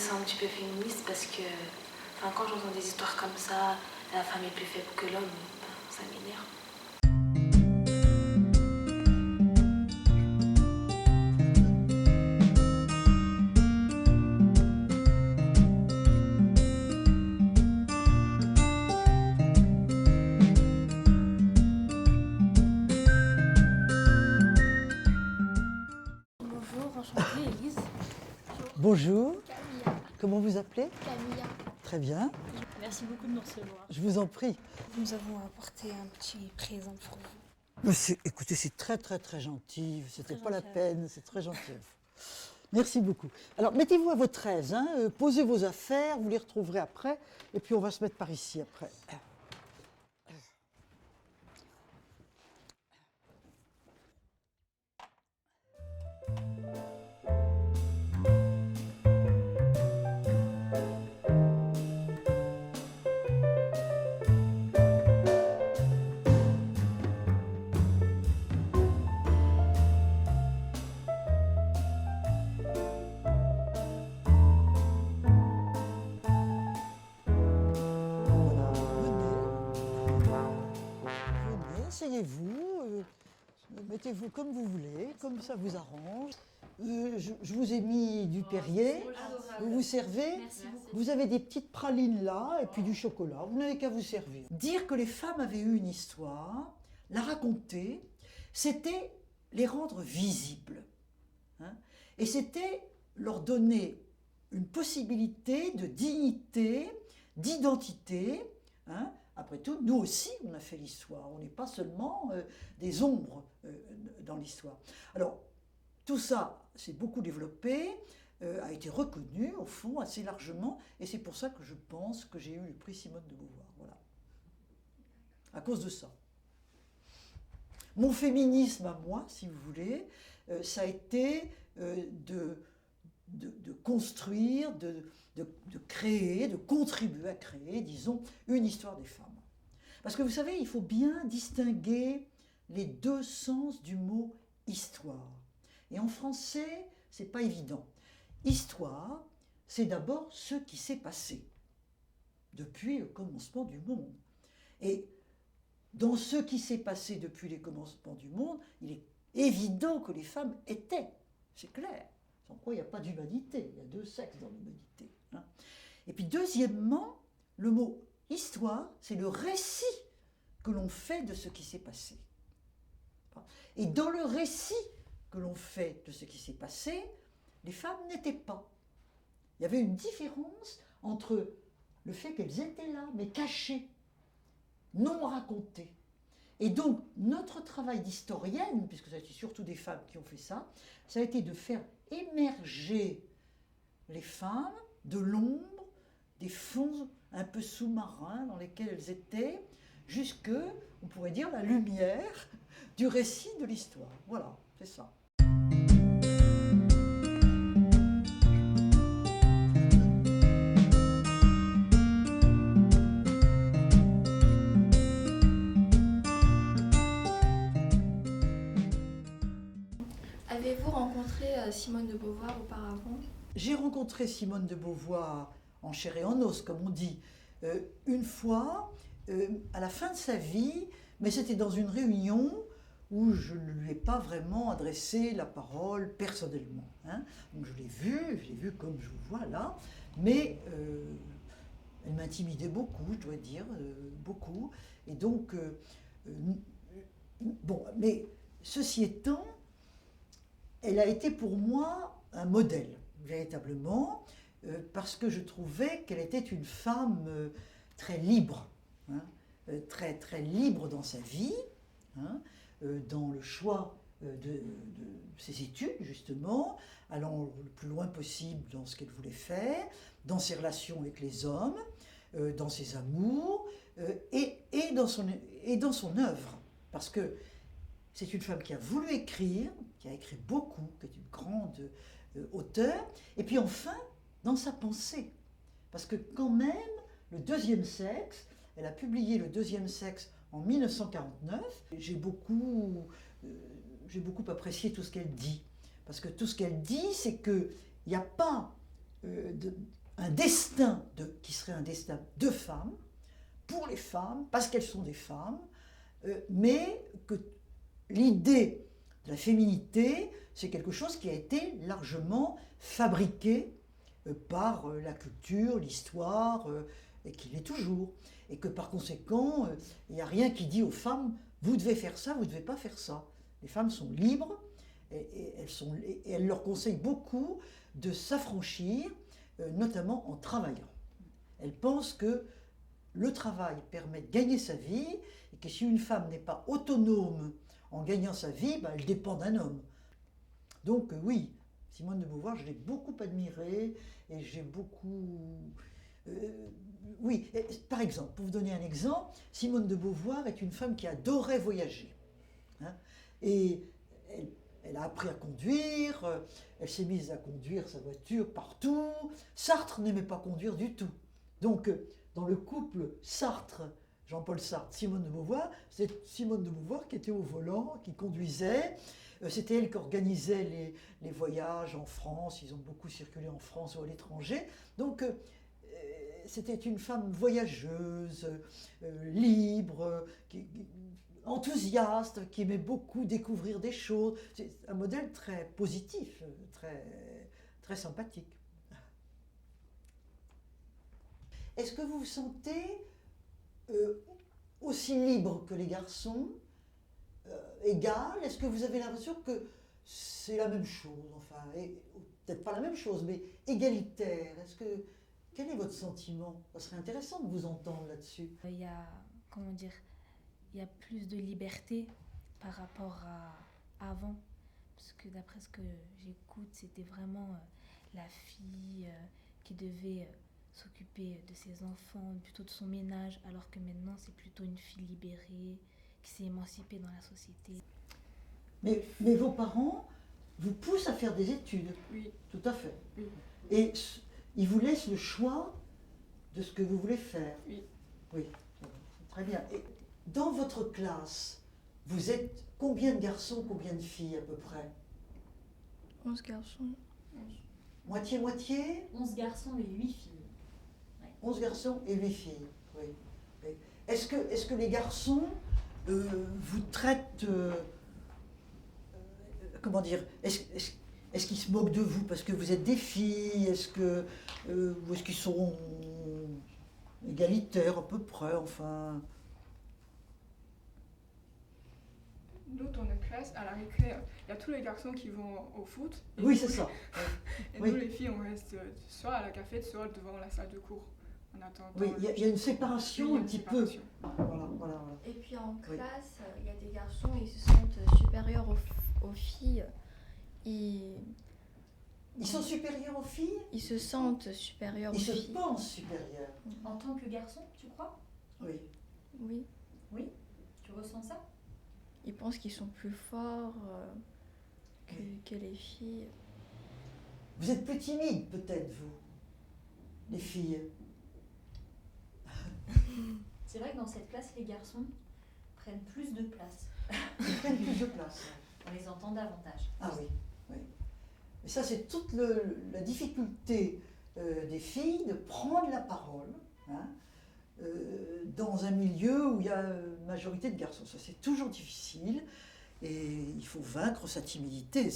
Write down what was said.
sens un petit peu féministe parce que quand j'entends des histoires comme ça, la femme est plus faible que l'homme, ça m'énerve. Bonjour, enchantée, Élise. Bonjour, Camilla. comment vous appelez? Camilla. Très bien, Merci beaucoup de nous recevoir. je vous en prie. Nous avons apporté un petit présent pour vous. Écoutez, c'est très gentil, c'était Très pas la gentil. peine, c'est très gentil. Merci beaucoup. Alors, mettez-vous à votre aise, hein, posez vos affaires, vous les retrouverez après, et puis on va se mettre par ici après. Voilà, venez, asseyez-vous, mettez-vous comme vous voulez, comme ça vous arrange. Je vous ai mis du Perrier, vous vous servez. Vous avez des petites pralines là, et puis du chocolat, vous n'avez qu'à vous servir. Dire que les femmes avaient eu une histoire, la raconter, c'était les rendre visibles. Hein, et c'était leur donner une possibilité de dignité, d'identité. Hein. Après tout, nous aussi, on a fait l'histoire. On n'est pas seulement des ombres dans l'histoire. Alors, tout ça s'est beaucoup développé, a été reconnu, au fond, assez largement, et c'est pour ça que je pense que j'ai eu le prix Simone de Beauvoir. Voilà. À cause de ça. Mon féminisme à moi, si vous voulez, ça a été de construire, de créer, de contribuer à créer, disons, une histoire des femmes. Parce que vous savez, il faut bien distinguer les deux sens du mot histoire. Et en français, c'est pas évident. Histoire, c'est d'abord ce qui s'est passé depuis le commencement du monde. Et dans ce qui s'est passé depuis les commencements du monde, il est évident que les femmes étaient, c'est clair. Sans quoi il n'y a pas d'humanité, il y a deux sexes dans l'humanité. Hein. Et puis deuxièmement, le mot histoire, c'est le récit que l'on fait de ce qui s'est passé. Et dans le récit que l'on fait de ce qui s'est passé, les femmes n'étaient pas. Il y avait une différence entre le fait qu'elles étaient là, mais cachées, non racontées. Et donc, notre travail d'historienne, puisque ça a été surtout des femmes qui ont fait ça a été de faire émerger les femmes de l'ombre, des fonds un peu sous-marins dans lesquels elles étaient, jusque, on pourrait dire, la lumière du récit de l'histoire. Voilà, c'est ça. Avez-vous rencontré Simone de Beauvoir auparavant? J'ai rencontré Simone de Beauvoir en chair et en os, comme on dit, une fois, à la fin de sa vie, mais c'était dans une réunion où je ne lui ai pas vraiment adressé la parole personnellement. Hein. Donc je l'ai vue comme je vous vois là, mais elle m'intimidait beaucoup, je dois dire, beaucoup. Et donc, bon, mais ceci étant, elle a été pour moi un modèle, véritablement, parce que je trouvais qu'elle était une femme très libre, hein, très libre dans sa vie, hein, dans le choix de ses études, justement, allant le plus loin possible dans ce qu'elle voulait faire, dans ses relations avec les hommes, dans ses amours, et dans son œuvre. Parce que c'est une femme qui a voulu écrire, qui a écrit beaucoup, qui est une grande auteure, et puis enfin, dans sa pensée. Parce que quand même, le deuxième sexe, elle a publié le deuxième sexe en 1949. J'ai beaucoup apprécié tout ce qu'elle dit. Parce que tout ce qu'elle dit, c'est qu'il n'y a pas un destin qui serait un destin de femmes, pour les femmes, parce qu'elles sont des femmes, mais que l'idée de la féminité, c'est quelque chose qui a été largement fabriqué par la culture, l'histoire, et qui l'est toujours. Et que par conséquent, il n'y a rien qui dit aux femmes, vous devez faire ça, vous ne devez pas faire ça. Les femmes sont libres, et elles leur conseillent beaucoup de s'affranchir, notamment en travaillant. Elles pensent que le travail permet de gagner sa vie, et que si une femme n'est pas autonome en gagnant sa vie, elle dépend d'un homme. Donc oui, Simone de Beauvoir, je l'ai beaucoup admirée, et j'ai beaucoup... oui, par exemple, pour vous donner un exemple, Simone de Beauvoir est une femme qui adorait voyager. Hein, et elle a appris à conduire, elle s'est mise à conduire sa voiture partout. Sartre n'aimait pas conduire du tout. Donc, dans le couple Sartre, Jean-Paul Sartre, Simone de Beauvoir, c'est Simone de Beauvoir qui était au volant, qui conduisait. C'était elle qui organisait les voyages en France. Ils ont beaucoup circulé en France ou à l'étranger. Donc, c'était une femme voyageuse, libre, enthousiaste, qui aimait beaucoup découvrir des choses. C'est un modèle très positif, très sympathique. Est-ce que vous vous sentez aussi libre que les garçons, égal? Est-ce que vous avez l'impression que c'est la même chose, enfin, peut-être pas la même chose, mais égalitaire? Quel est votre sentiment? Ça serait intéressant de vous entendre là-dessus. Il y a, comment dire, il y a plus de liberté par rapport à avant. Parce que d'après ce que j'écoute, c'était vraiment la fille qui devait s'occuper de ses enfants, plutôt de son ménage, alors que maintenant c'est plutôt une fille libérée, qui s'est émancipée dans la société. Mais vos parents vous poussent à faire des études? Oui. Tout à fait. Oui. Et ils vous laissent le choix de ce que vous voulez faire? Oui. Oui, très bien. Et dans votre classe, vous êtes combien de garçons, combien de filles à peu près? 11 garçons. Moitié-moitié? 11 garçons et 8 filles. 11 garçons et 8 filles, oui. Oui. Est-ce que les garçons vous traitent... comment dire? Est-ce qu'ils se moquent de vous parce que vous êtes des filles? Ou est-ce qu'ils sont égalitaires à peu près, enfin? Nous, dans notre classe, à la récré, il y a tous les garçons qui vont au foot. Oui, c'est ça. Et Oui. nous, les filles, on reste soit à la cafette, soit devant la salle de cours. En attendant. Oui, il y a une séparation un petit peu. Voilà. Et puis en Oui. classe, il y a des garçons, ils se sentent supérieurs aux filles. Ils sont supérieurs aux filles? Ils se sentent supérieurs aux Ils se filles. pensent supérieurs. En tant que garçon, tu crois? Oui. Oui. Oui. Tu ressens ça? Ils pensent qu'ils sont plus forts que les filles. Vous êtes plus timide peut-être, vous, les filles? C'est vrai que dans cette classe, les garçons prennent plus de place. Ils prennent plus de place. On les entend davantage. Ah oui, oui. Et ça, c'est toute la difficulté des filles de prendre la parole, hein, dans un milieu où il y a une majorité de garçons. Ça, c'est toujours difficile et il faut vaincre sa timidité.